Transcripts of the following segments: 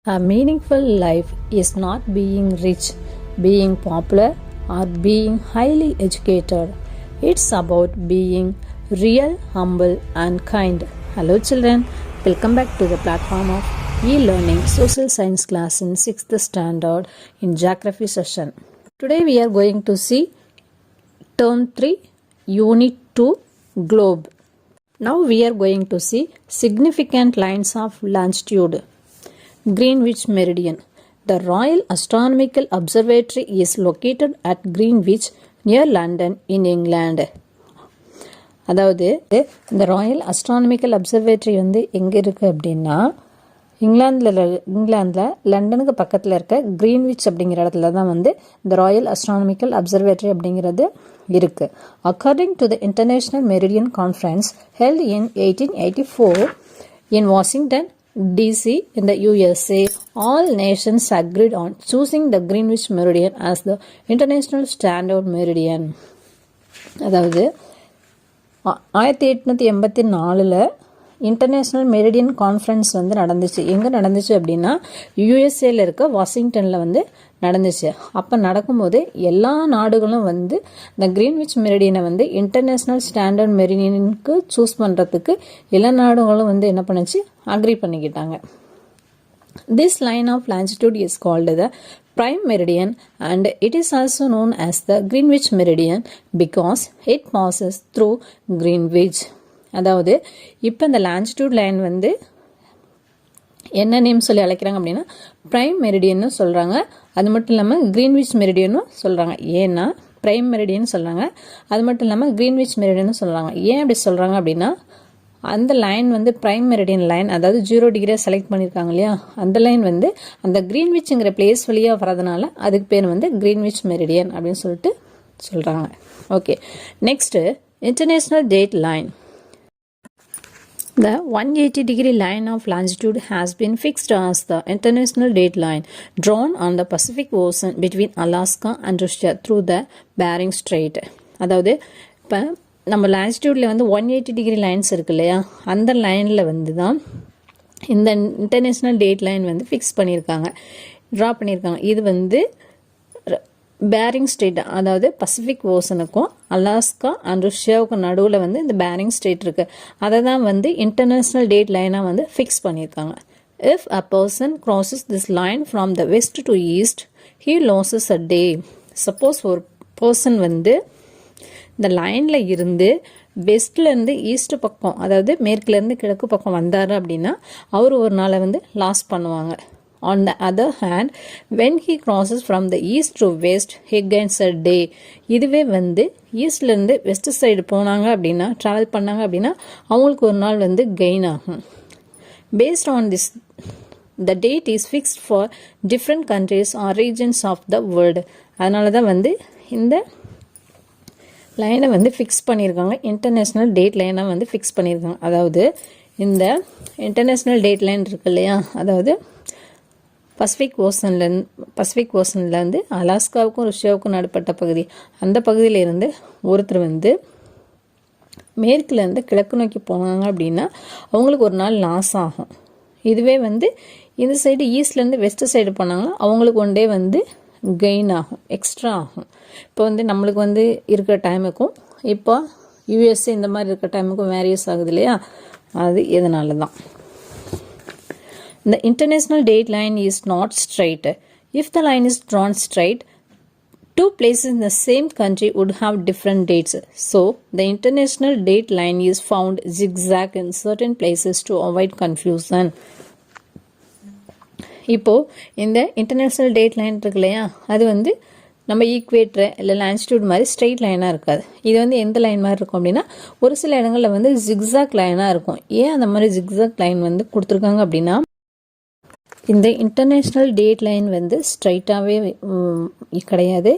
A meaningful life is not being rich, being popular, or being highly educated. It's about being real, humble, and kind. Hello, children. Welcome back to the platform of e-learning social science class in 6th standard in geography session. Today we are going to see term 3, unit 2, globe. Now we are going to see significant lines of longitude. Greenwich Meridian. The Royal Astronomical Observatory is located at Greenwich near London in England. அதாவது இந்த Royal astronomical observatory வந்து எங்கே இருக்குது அப்படின்னா இங்கிலாந்தில் லண்டனுக்கு பக்கத்தில் இருக்க கிரீன்விச் அப்படிங்கிற இடத்துல தான் வந்து இந்த ராயல் அஸ்ட்ரானமிக்கல் அப்சர்வேட்டரி அப்படிங்கிறது இருக்குது. According to the international meridian conference held in 1884 in Washington DC in the USA, all nations agreed on choosing the Greenwich Meridian as the international standard meridian. அதாவது 1884 international meridian conference வந்து நடந்துச்சு. எங்கே நடந்துச்சு அப்படின்னா யூஎஸ்ஏல இருக்க வாஷிங்டனில் வந்து நடந்துச்சு. அப்போ நடக்கும்போது எல்லா நாடுகளும் வந்து இந்த கிரீன்விச் மெரிடியனை வந்து இன்டர்நேஷ்னல் ஸ்டாண்டர்ட் மெரிடியனுக்கு சூஸ் பண்ணுறதுக்கு எல்லா நாடுகளும் வந்து என்ன பண்ணுச்சு, அக்ரி பண்ணிக்கிட்டாங்க. This line of longitude is called the prime meridian and it is also known as the Greenwich Meridian because it passes through Greenwich. அதாவது இப்போ இந்த லாஞ்சிடியூட் லைன் வந்து என்ன நேம் சொல்லி அழைக்கிறாங்க அப்படின்னா பிரைம் மெரிடியன்னு சொல்கிறாங்க. அது மட்டும் இல்லாமல் கிரீன்விச் மெரிடியனும் சொல்கிறாங்க. ஏன்னா பிரைம் மெரிடியன் சொல்கிறாங்க, அது மட்டும் இல்லாமல் கிரீன்விச் மெரிடியன்னு சொல்கிறாங்க. ஏன் அப்படி சொல்கிறாங்க அப்படின்னா அந்த லைன் வந்து பிரைம் மெரிடியன் லைன், அதாவது 0 டிகிரியை செலக்ட் பண்ணியிருக்காங்க இல்லையா, அந்த லைன் வந்து அந்த கிரீன்விச்ங்கிற பிளேஸ் வழியாக வரதுனால அதுக்கு பேர் வந்து கிரீன்விச் மெரிடியன் அப்படின்னு சொல்லிட்டு சொல்கிறாங்க. Okay, next international date line. The 180-degree line of longitude has been fixed as the international date line drawn on the Pacific Ocean between Alaska and Russia through the Bering Strait. அதாவது இப்போ நம்ம லாஞ்சிடியூடில் வந்து 180 degree lines இருக்கு இல்லையா, அந்த லைனில் வந்து தான் இந்த இன்டர்நேஷ்னல் டேட் லைன் வந்து ஃபிக்ஸ் பண்ணியிருக்காங்க, ட்ரா பண்ணியிருக்காங்க. இது வந்து பேரிங் ஸ்ட்ரெயிட், அதாவது பசிபிக் ஓசனுக்கும் அலாஸ்கா அண்ட் ரஷ்யாவுக்கும் நடுவில் வந்து இந்த பேரிங் ஸ்ட்ரெயிட் இருக்குது. அதை தான் வந்து இன்டர்நேஷ்னல் டேட் லைனாக வந்து ஃபிக்ஸ் பண்ணியிருக்காங்க. If a person crosses this line from the west to east, he loses a day. Suppose ஒரு பர்சன் வந்து இந்த லைனில் இருந்து வெஸ்ட்லேருந்து ஈஸ்ட் பக்கம், அதாவது மேற்குலேருந்து கிழக்கு பக்கம் வந்தார் அப்படின்னா அவர் ஒரு நாளை வந்து லாஸ் பண்ணுவாங்க. On the other hand, when he crosses from the east to west, he gains a day. இதுவே வந்து ஈஸ்ட்லேருந்து வெஸ்ட் சைடு போனாங்க அப்படின்னா, ட்ராவல் பண்ணாங்க அப்படின்னா அவங்களுக்கு ஒரு நாள் வந்து கெயின் ஆகும். Based on this, the date is fixed for different countries or regions of the world. அதனால தான் வந்து இந்த லைனை வந்து ஃபிக்ஸ் பண்ணியிருக்காங்க, இன்டர்நேஷ்னல் டேட் லைனை வந்து ஃபிக்ஸ் பண்ணியிருக்காங்க. அதாவது இந்த இன்டர்நேஷ்னல் டேட் லைன் இருக்கு இல்லையா, அதாவது பசிபிக் ஓசன்லேருந்து அலாஸ்காவுக்கும் ரஷ்யாவுக்கும் நடுப்பட்ட பகுதி, அந்த பகுதியிலேருந்து ஒருத்தர் வந்து மேற்குலேருந்து கிழக்கு நோக்கி போனாங்க அப்படின்னா அவங்களுக்கு ஒரு நாள் லாஸ் ஆகும். இதுவே வந்து இந்த சைடு ஈஸ்ட்லேருந்து வெஸ்ட் சைடு போனாங்கன்னா அவங்களுக்கு ஒன் டே வந்து கெயின் ஆகும், எக்ஸ்ட்ரா ஆகும். இப்போ வந்து நம்மளுக்கு வந்து இருக்கிற டைமுக்கும் இப்போ யூஎஸ்ஏ இந்த மாதிரி இருக்கிற டைமுக்கும் வேரியஸ் ஆகுது இல்லையா, அது இதனால தான். The international date line is not straight. If the line is drawn straight, two places in the same country would have different dates. So, the international date line is found zigzag in certain places to avoid confusion. இப்போ இந்த international date line இருக்கு இல்லையா, அது வந்து நம்ம equator இல்லை longitude மாதிரி straight லைனாக இருக்காது. இது வந்து எந்த லைன் மாதிரி இருக்கும் அப்படின்னா ஒரு சில இடங்களில் வந்து ஜிக்ஸாக் லைனாக இருக்கும். ஏன் அந்த மாதிரி ஜிக்ஸாக் லைன் வந்து கொடுத்துருக்காங்க அப்படின்னா இந்த இன்டர்நேஷ்னல் டேட் லைன் வந்து ஸ்ட்ரைட்டாகவே கிடையாது.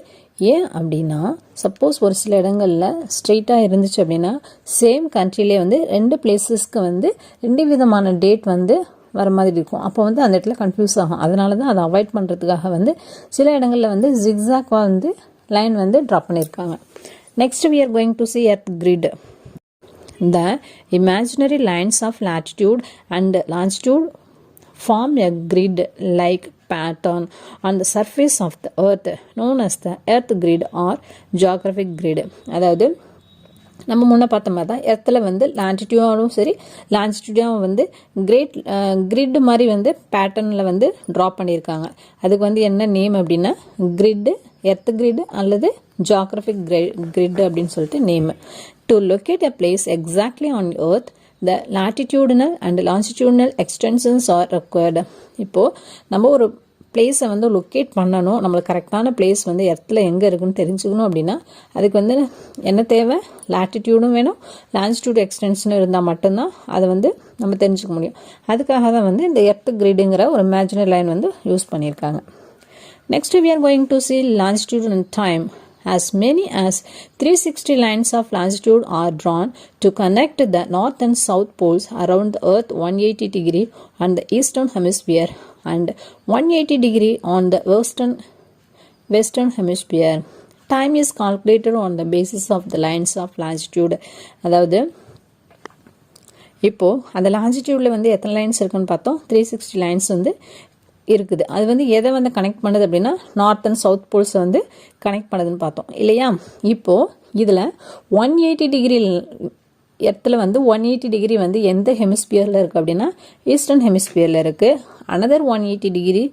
ஏன் அப்படின்னா சப்போஸ் ஒரு சில இடங்களில் ஸ்ட்ரெயிட்டாக இருந்துச்சு அப்படின்னா சேம் கண்ட்ரிலே வந்து 2 பிளேசஸ்க்கு வந்து 2 விதமான டேட் வந்து வர மாதிரி இருக்கும். அப்போ வந்து அந்த இடத்துல கன்ஃபியூஸ் ஆகும். அதனால தான் அதை அவாய்ட் பண்ணுறதுக்காக வந்து சில இடங்களில் வந்து ஜிக்ஸாக்காக வந்து லைன் வந்து ட்ரா பண்ணியிருக்காங்க. Next we are going to see earth grid. The imaginary lines of latitude and longitude form a grid-like pattern on the surface of the earth known as the earth grid or geographic grid. அதாவது நம்ம முன்ன பார்த்த மாதிரி தான் எர்த்தில் வந்து லான்டிடியூடும் சரி லான்டிடியூடும் வந்து grid மாதிரி வந்து பேட்டர்னில் வந்து ட்ரா பண்ணியிருக்காங்க. அதுக்கு வந்து என்ன நேம் அப்படின்னா கிரிட்டு, எர்த் கிரிட் அல்லது ஜியாகிரபிக் கிரிட் அப்படின்னு சொல்லிட்டு name. To locate a place exactly on earth the latitudinal and longitudinal extensions are required. இப்போது நம்ம ஒரு பிளேஸை வந்து லொக்கேட் பண்ணணும், நம்மளுக்கு கரெக்டான பிளேஸ் வந்து எர்த்தில் எங்கே இருக்குன்னு தெரிஞ்சுக்கணும் அப்படின்னா அதுக்கு வந்து என்ன தேவை, லாட்டிடியூடும் வேணும், லான்ஜிடியூட் எக்ஸ்டென்ஷனும் இருந்தால் மட்டும்தான் அதை வந்து நம்ம தெரிஞ்சுக்க முடியும். அதுக்காக தான் வந்து இந்த எர்த் கிரிடுங்கிற ஒரு இமேஜினரி லைன் வந்து யூஸ் பண்ணியிருக்காங்க. Next we are going to see longitude and time. As many as 360 lines of longitude are drawn to connect the north and south poles around the earth 180 degree on the eastern hemisphere and 180 degree on the western hemisphere. Time is calculated on the basis of the lines of longitude. அதாவது இப்போது அந்த லாஞ்சிடியூடில் வந்து எத்தனை lines இருக்குன்னு பார்த்தோம், 360 lines வந்து இருக்குது. அது வந்து எதை வந்து கனெக்ட் பண்ணுது அப்படின்னா நார்த் அண்ட் சவுத் போல்ஸை வந்து கனெக்ட் பண்ணுதுன்னு பார்த்தோம் இல்லையா. இப்போது இதில் 180 டிகிரி எர்த்தில் வந்து 180 டிகிரி வந்து எந்த ஹெமிஸ்பியரில் இருக்குது அப்படின்னா ஈஸ்டர்ன் ஹெமிஸ்பியரில் இருக்குது. அனதர் 180 டிகிரி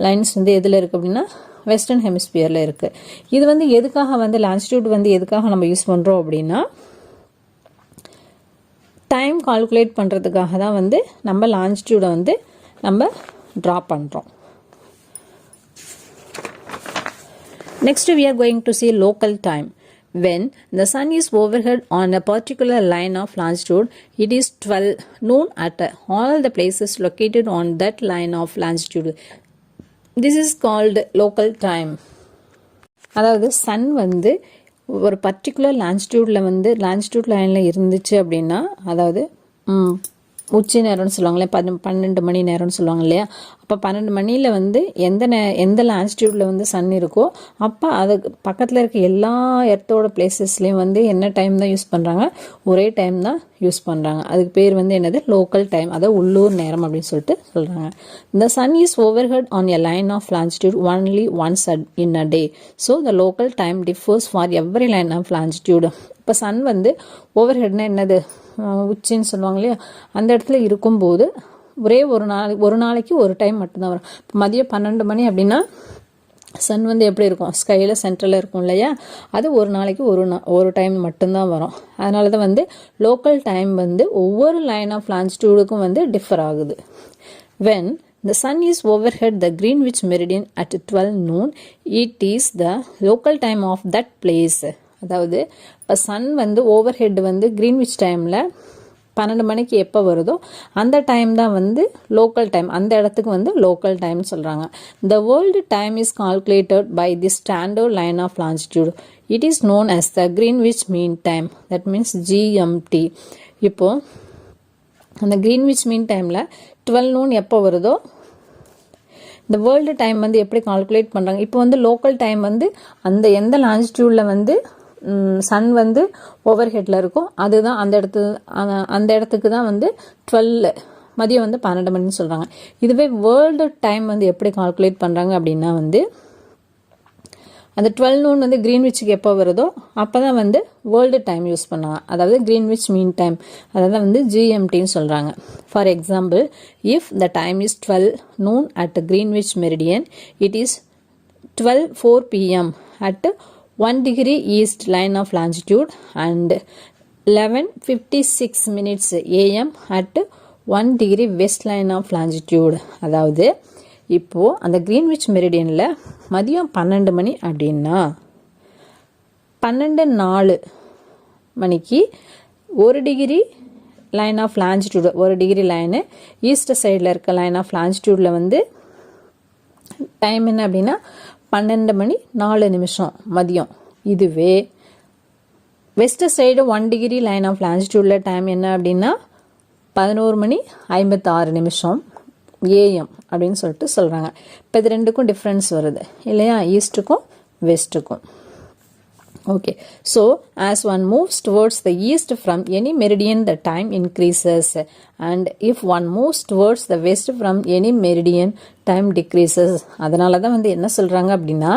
லைன்ஸ் வந்து எதில் இருக்குது அப்படின்னா வெஸ்டர்ன் ஹெமிஸ்பியரில் இருக்குது. இது வந்து எதுக்காக வந்து லான்ஜிடியூட் வந்து எதுக்காக நம்ம யூஸ் பண்ணுறோம் அப்படின்னா டைம் கால்குலேட் பண்ணுறதுக்காக தான் வந்து நம்ம லான்ஜிடியூடை வந்து நம்ம ட்ரா பண்ணுறோம். Next we are going to see local time. When the sun is overhead on a particular line of longitude, it is 12 noon at all the places located on that line of longitude. This is called local time. அதாவது Sun வந்து ஒரு particular லான்ஜிடியூடில் வந்து லான்ஜிடியூட் லைனில் இருந்துச்சு அப்படின்னா அதாவது உச்சி நேரம்னு சொல்லுவாங்களே 12 மணி நேரம்னு சொல்லுவாங்க இல்லையா. அப்போ 12 மணியில் வந்து எந்த லான்ஜிடியூடில் வந்து சன் இருக்கோ அப்போ அதுக்கு பக்கத்தில் இருக்க எல்லா எர்த்தோட பிளேசஸ்லேயும் வந்து என்ன டைம் தான் யூஸ் பண்ணுறாங்க, ஒரே டைம் தான் யூஸ் பண்ணுறாங்க. அதுக்கு பேர் வந்து என்னது லோக்கல் டைம், அதாவது உள்ளூர் நேரம் அப்படின்னு சொல்லிட்டு சொல்கிறாங்க. The sun is overhead on a line of longitude only once in a day. So the local time differs for every line of longitude. இப்போ சன் வந்து ஓவர்ஹெட்னா என்னது, உச்சின்னு சொல்லுவாங்க இல்லையா, அந்த இடத்துல இருக்கும்போது ஒரே ஒரு நாளைக்கு ஒரு டைம் மட்டும்தான் வரும். இப்போ மதியம் 12 மணி அப்படின்னா சன் வந்து எப்படி இருக்கும், ஸ்கையில் சென்ட்ரலில் இருக்கும் இல்லையா, அது ஒரு நாளைக்கு ஒரு டைம் மட்டும்தான் வரும். அதனால தான் வந்து லோக்கல் டைம் வந்து ஒவ்வொரு லைன் ஆஃப் லான்ஜிடியூடுக்கும் வந்து டிஃபர் ஆகுது. When the sun is overhead the Greenwich meridian at 12 noon, it is the local time of that place. அதாவது இப்போ சன் வந்து ஓவர்ஹெட் வந்து கிரீன்விச் டைமில் 12 மணிக்கு எப்போ வருதோ அந்த டைம் தான் வந்து லோக்கல் டைம், அந்த இடத்துக்கு வந்து லோக்கல் டைம்னு சொல்கிறாங்க. The world time is calculated by the standard line of longitude. It is known as the Greenwich Mean Time, that means GMT. இப்போது அந்த கிரீன்விச் மீன் டைமில் 12 noon எப்போ வருதோ இந்த வேர்ல்டு டைம் வந்து எப்படி கால்குலேட் பண்ணுறாங்க. இப்போ வந்து லோக்கல் டைம் வந்து அந்த எந்த லான்ஜிடியூடில் வந்து சன் வந்து ஓவர் ஹெட்டில் இருக்கும் அதுதான் அந்த இடத்துக்கு தான் வந்து 12 மதியம் வந்து 12 மணின்னு சொல்கிறாங்க. இதுவே வேர்ல்டு டைம் வந்து எப்படி கால்குலேட் பண்ணுறாங்க அப்படின்னா வந்து அந்த 12 noon வந்து கிரீன்விச்சுக்கு எப்போ வருதோ அப்போ தான் வந்து வேர்ல்டு டைம் யூஸ் பண்ணாங்க, அதாவது கிரீன்விச் மீன் டைம், அதாவது வந்து GMTன்னு சொல்கிறாங்க. For example, if the time is 12 noon at Greenwich meridian, it is 12:04 PM at 1 degree east line of longitude and 11:56 minutes AM at 1 degree west line of longitude. அதாவது இப்போது அந்த Greenwich மெரிடியனில் மதியம் 12 மணி அப்படின்னா 12:04 மணிக்கு 1 degree line of longitude, 1 degree line east சைடில் இருக்க line of லான்ஜிடியூடில் வந்து time என்ன அப்படின்னா 12 மணி 4 நிமிஷம் மதியம். இதுவே west side 1 degree line of லான்ஜிடியூடில் டைம் என்ன அப்படின்னா 11 மணி 56 நிமிஷம் AM அப்படின்னு சொல்லிட்டு சொல்கிறாங்க. இப்போ இது ரெண்டுக்கும் டிஃப்ரென்ஸ் வருது இல்லையா, ஈஸ்ட்டுக்கும் வெஸ்ட்டுக்கும். Okay, so as one moves towards the east from any meridian, the time increases, and if one moves towards the west from any meridian, time decreases. அதனால தான் வந்து என்ன சொல்கிறாங்க அப்படின்னா,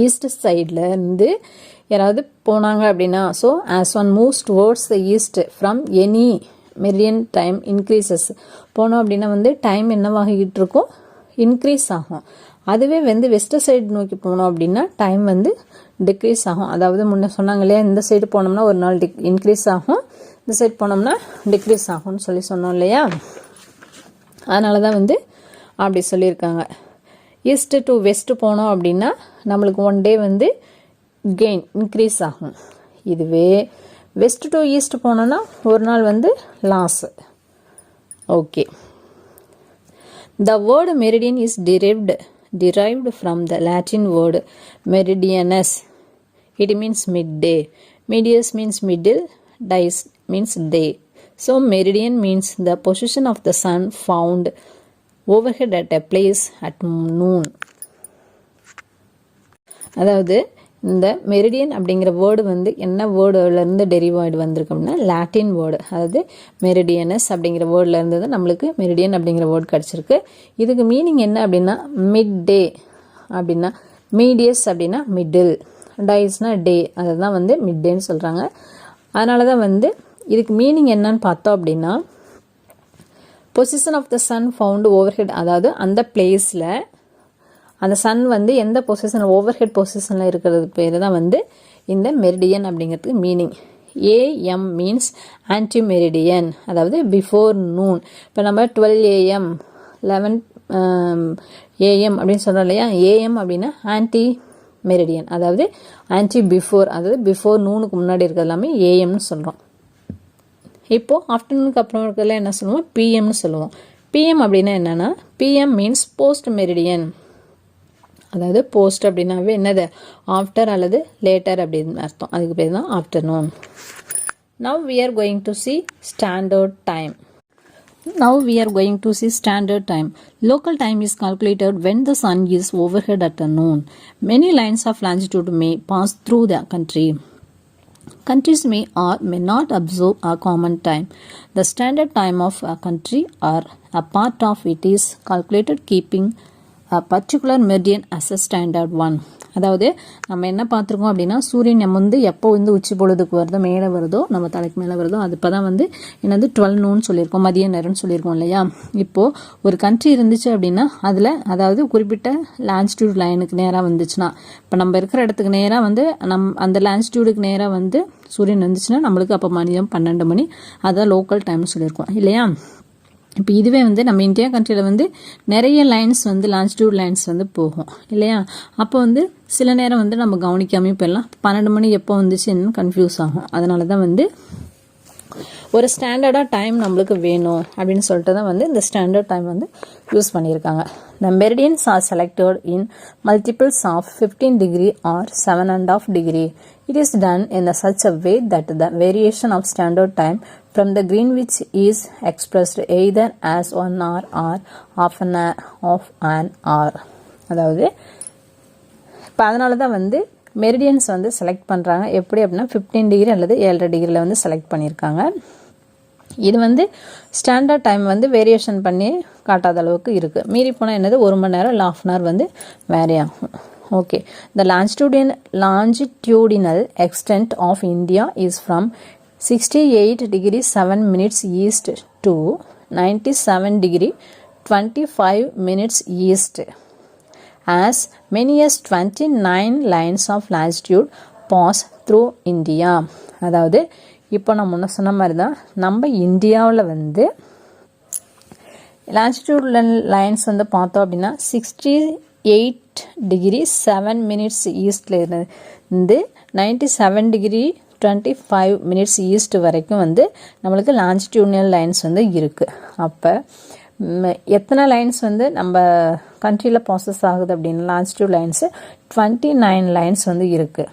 ஈஸ்ட் சைடில் இருந்து யாராவது போனாங்க அப்படின்னா, so as one moves towards the east from any meridian time increases. போனோம் அப்படின்னா வந்து டைம் என்னவாகிட்டு இருக்கும், இன்க்ரீஸ் ஆகும். அதுவே வந்து வெஸ்ட் சைடு நோக்கி போனோம் அப்படின்னா டைம் வந்து டிக்ரீஸ் ஆகும். அதாவது முன்ன சொன்னாங்க இல்லையா, இந்த சைடு போனோம்னா ஒரு நாள் இன்க்ரீஸ் ஆகும், இந்த சைடு போனோம்னா டிக்ரீஸ் ஆகும்னு சொன்னோம் இல்லையா. அதனால தான் வந்து அப்படி சொல்லியிருக்காங்க. ஈஸ்ட் டு வெஸ்ட் போனோம் அப்படின்னா நம்மளுக்கு ஒன் டே வந்து கெயின் இன்க்ரீஸ் ஆகும். இதுவே வெஸ்ட் டு ஈஸ்ட் போனோன்னா ஒரு நாள் வந்து loss. Okay, the word meridian is derived from the Latin word meridianus. It means midday. Medius means middle, dies means day. So meridian means the position of the sun found overhead at a place at noon. அதாவது இந்த meridian அப்படிங்கிற word வந்து என்ன வேர்டுலேருந்து derive ஆகிட்டு வந்திருக்கு அப்படின்னா Latin word. அதாவது மெரிடியனஸ் அப்படிங்கிற வேர்டில் இருந்து தான் நம்மளுக்கு மெரிடியன் அப்படிங்கிற வேர்டு கிடச்சிருக்கு. இதுக்கு மீனிங் என்ன அப்படின்னா மிட் டே அப்படின்னா, மீடியஸ் அப்படின்னா மிடில், டைஸ்னா டே, அதை தான் வந்து மிட் டேன்னு சொல்கிறாங்க. அதனால தான் வந்து இதுக்கு மீனிங் என்னன்னு பார்த்தோம் அப்படின்னா, position of the sun found overhead. அதாவது அந்த பிளேஸில் அந்த சன் வந்து எந்த பொசிஷன், ஓவர்ஹெட் பொசிஷனில் இருக்கிறது பேர் தான் வந்து இந்த மெரிடியன் அப்படிங்கிறதுக்கு meaning. AM means anti meridian, அதாவது பிஃபோர் நூன். இப்போ நம்ம 12 AM 11 AM அப்படின்னு சொல்கிறோம் இல்லையா, ஏஎம் அப்படின்னா ஆன்டி மெரிடியன், அதாவது ஆன்டி பிஃபோர், அதாவது பிஃபோர் நூனுக்கு முன்னாடி இருக்கிறது எல்லாமே ஏஎம்னு சொல்கிறோம். இப்போது ஆஃப்டர்நூனுக்கு அப்புறம் இருக்கிறதுல என்ன சொல்லுவோம், பிஎம்னு சொல்லுவோம். பிஎம் அப்படின்னா என்னென்னா, பிஎம் மீன்ஸ் போஸ்ட் மெரிடியன். அதாவது போஸ்ட் அப்படின்னாவே என்னது, ஆஃப்டர் அல்லது லேட்டர் அப்படின்னு அர்த்தம். அதுக்கு பேர் தான் afternoon. Now we are going to see standard time. Standard time. Local time is calculated when the sun is overhead at noon. Many lines of longitude may pass through the country. Countries may or may not observe a common time. The standard time of a country or a part of it is calculated keeping a particular meridian as a standard one. அதாவது நம்ம என்ன பார்த்துருக்கோம் அப்படின்னா, சூரியன் நம்ம வந்து எப்போ வந்து உச்சி பொழுதுக்கு வருதோ, மேலே வருதோ, நம்ம தலைக்கு மேலே வருதோ, அது இப்போ தான் வந்து என்னது 12 noon சொல்லியிருக்கோம், மதிய நேரம்னு சொல்லியிருக்கோம் இல்லையா. இப்போது ஒரு கண்ட்ரி இருந்துச்சு அப்படின்னா அதில் அதாவது குறிப்பிட்ட லாஞ்சிடியூட் லைனுக்கு நேராக வந்துச்சுன்னா, இப்போ நம்ம இருக்கிற இடத்துக்கு நேராக வந்து அந்த லாஞ்சிடியூடுக்கு நேராக வந்து சூரியன் வந்துச்சுன்னா நம்மளுக்கு அப்போ மதியம் 12 மணி, அதான் லோக்கல் டைம்னு சொல்லியிருக்கோம் இல்லையா. இப்போ இதுவே வந்து நம்ம இந்தியா கண்ட்ரியில் வந்து நிறைய லைன்ஸ் வந்து லாஞ்சிடியூட் லைன்ஸ் வந்து போகும் இல்லையா. அப்போ வந்து சில நேரம் வந்து நம்ம கவனிக்காமே போயிடலாம், 12 மணி எப்போ வந்துச்சுன்னு கன்ஃபியூஸ் ஆகும். அதனால தான் வந்து ஒரு ஸ்டாண்டர்டாக டைம் நம்மளுக்கு வேணும் அப்படின்னு சொல்லிட்டு தான் வந்து இந்த ஸ்டாண்டர்ட் டைம் வந்து யூஸ் பண்ணியிருக்காங்க. The meridians are selected in multiples of 15 degree or 7.5 degree. It is done in such a way that the variation of standard time from the Greenwich is expressed either as 1 hour or half an hour. அதாவது இப்போ அதனால தான் வந்து meridians வந்து select பண்ணுறாங்க. எப்படி அப்படின்னா 15 degree அல்லது 7.5 டிகிரியில் வந்து செலக்ட் பண்ணியிருக்காங்க. இது வந்து ஸ்டாண்டர்ட் டைம் வந்து வேரியேஷன் பண்ணி காட்டாத அளவுக்கு இருக்குது. மீறி போனால் என்னது 1 மணி நேரம் இல்லை 1/2 hour வந்து வேரி ஆகும். Okay, the longitudinal extent of India is from 68 degree 7 minutes east to 97 degree 25 minutes east. As many as 29 lines of longitude pass through India. அதாவது இப்போ நான் முன்ன சொன்ன மாதிரி தான் நம்ம இந்தியாவில் வந்து லாஞ்சிடியூட் லைன்ஸ் வந்து பார்த்தோம் அப்படின்னா 68 degree 7 minutes ஈஸ்டில் இருந்து 97 degree 25 minutes ஈஸ்ட் வரைக்கும் வந்து நம்மளுக்கு லாஞ்சிடியூடனல் லைன்ஸ் வந்து இருக்குது. அப்போ எத்தனை லைன்ஸ் வந்து நம்ம கண்ட்ரியில் ப்ராசஸ் ஆகுது அப்படின்னா லாஞ்சிடியூட் லைன்ஸு 29 லைன்ஸ் வந்து இருக்குது.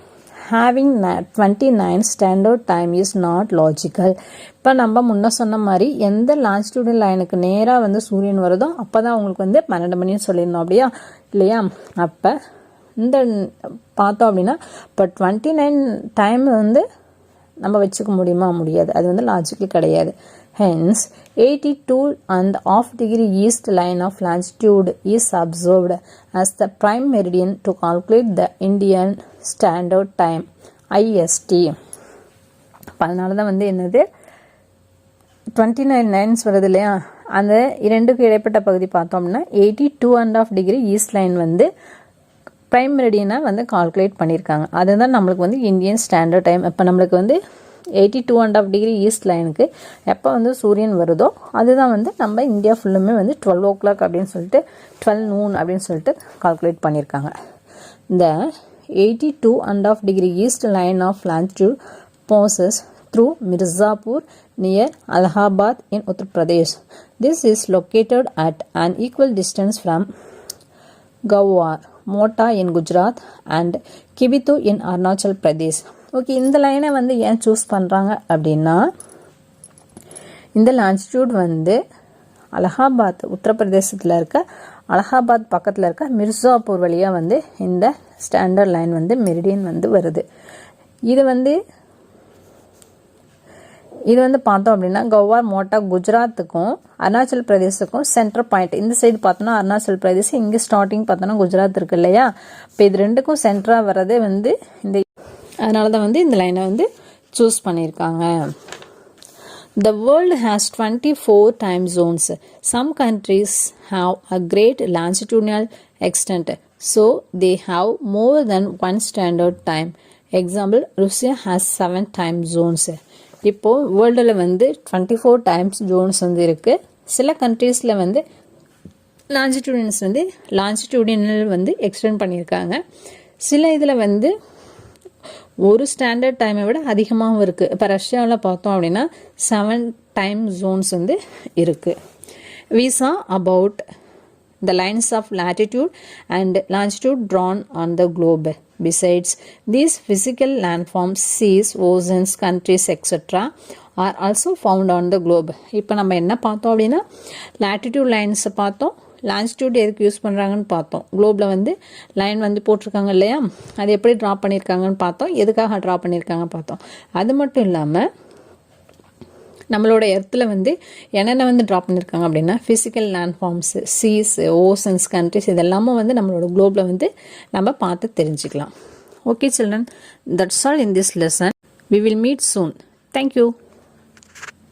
having 29 standard time is not logical. இப்போ நம்ம முன்ன சொன்ன மாதிரி எந்த லாஞ்சிடியூடல் லைனுக்கு நேராக வந்து சூரியன் வருதோ அப்போ தான் உங்களுக்கு வந்து 12 மணின்னு சொல்லிடணும் அப்படியா இல்லையா. அப்போ இந்த பார்த்தோம் அப்படின்னா இப்போ 29 டைம் வந்து நம்ம வச்சுக்க முடியுமா, முடியாது. அது வந்து லாஜிக்கலி கிடையாது. Hence 82.5 degree east line of longitude is observed as the prime meridian to calculate the Indian Standard Time IST. அதனால தான் வந்து என்னது 29 லைன்ஸ் வருது இல்லையா, அந்த இரண்டுக்கு இடைப்பட்ட பகுதி பார்த்தோம் அப்படின்னா 82.5 டிகிரி ஈஸ்ட் லைன் வந்து ப்ரைம் மெரிடியனாக வந்து கால்குலேட் பண்ணியிருக்காங்க. அதுதான் நம்மளுக்கு வந்து இந்தியன் ஸ்டாண்டர்ட் டைம். இப்போ நம்மளுக்கு வந்து 82.5 டிகிரி ஈஸ்ட் லைனுக்கு எப்போ வந்து சூரியன் வருதோ அதுதான் வந்து நம்ம இந்தியா ஃபுல்லுமே வந்து 12 o'clock அப்படின்னு சொல்லிட்டு 12 noon அப்படின்னு சொல்லிட்டு கால்குலேட் பண்ணியிருக்காங்க. இந்த 82.5 degree east line of longitude passes through Mirzapur near Allahabad in Uttar Pradesh. This is located at an equal distance from Gawar, Mota in Gujarat and Kibitu in Arunachal Pradesh. Okay, இந்த லைனை வந்து ஏன் choose பண்ணுறாங்க அப்படின்னா, இந்த longitude வந்து அலகாபாத் உத்தரப்பிரதேசத்தில் இருக்க அலகாபாத் பக்கத்தில் இருக்க மிர்சாப்பூர் வழியாக வந்து இந்த ஸ்டாண்டர்ட் லைன் வந்து மெரிடியன் வந்து வருது. இது வந்து பார்த்தோம் அப்படின்னா கவார் மோட்டா குஜராத்துக்கும் அருணாச்சல் பிரதேசத்துக்கும் சென்டர் பாயிண்ட். இந்த சைடு பார்த்தோம்னா அருணாச்சல் பிரதேசம், இங்கே ஸ்டார்டிங் பார்த்தோம்னா குஜராத் இருக்கு இல்லையா. இப்போ இது ரெண்டுக்கும் சென்டராக வர்றதே வந்து இந்த, அதனால தான் வந்து இந்த லைனை வந்து சூஸ் பண்ணியிருக்காங்க. The world has 24 time zones. Some countries have a great longitudinal extent, so they have more than one standard time. Example, Russia has 7 time zones. இப்போ வேர்ல்டில் வந்து 24 டைம்ஸ் ஜோன்ஸ் வந்து இருக்குது. சில கண்ட்ரீஸில் வந்து லாஞ்சிடியூடினல் வந்து எக்ஸ்டெண்ட் பண்ணியிருக்காங்க. சில இதில் வந்து ஒரு ஸ்டாண்டர்ட் டைமை விட அதிகமாகவும் இருக்குது. இப்போ ரஷ்யாவில் பார்த்தோம் அப்படின்னா 7 டைம் ஜோன்ஸ் வந்து இருக்குது. We saw about the lines of latitude and longitude drawn on the globe. Besides these physical landforms, seas, oceans, countries, etc. are also found on the globe. இப்போ நம்ம என்ன பார்த்தோம் அப்படின்னா latitude lines பார்த்தோம், longitude எதுக்கு use பண்ணுறாங்கன்னு பார்த்தோம், குளோபில் வந்து லைன் வந்து போட்டிருக்காங்க இல்லையா, அது எப்படி ட்ரா பண்ணியிருக்காங்கன்னு பார்த்தோம், எதுக்காக ட்ரா பண்ணியிருக்காங்கன்னு பார்த்தோம். அது மட்டும் இல்லாமல் நம்மளோட எர்த்தில் வந்து என்னென்ன வந்து ட்ரா பண்ணியிருக்காங்க அப்படின்னா physical landforms, seas, oceans, countries, இதெல்லாமும் வந்து நம்மளோட குளோபில் வந்து நம்ம பார்த்து தெரிஞ்சுக்கலாம். Okay children, that's all in this lesson. We will meet soon. Thank you.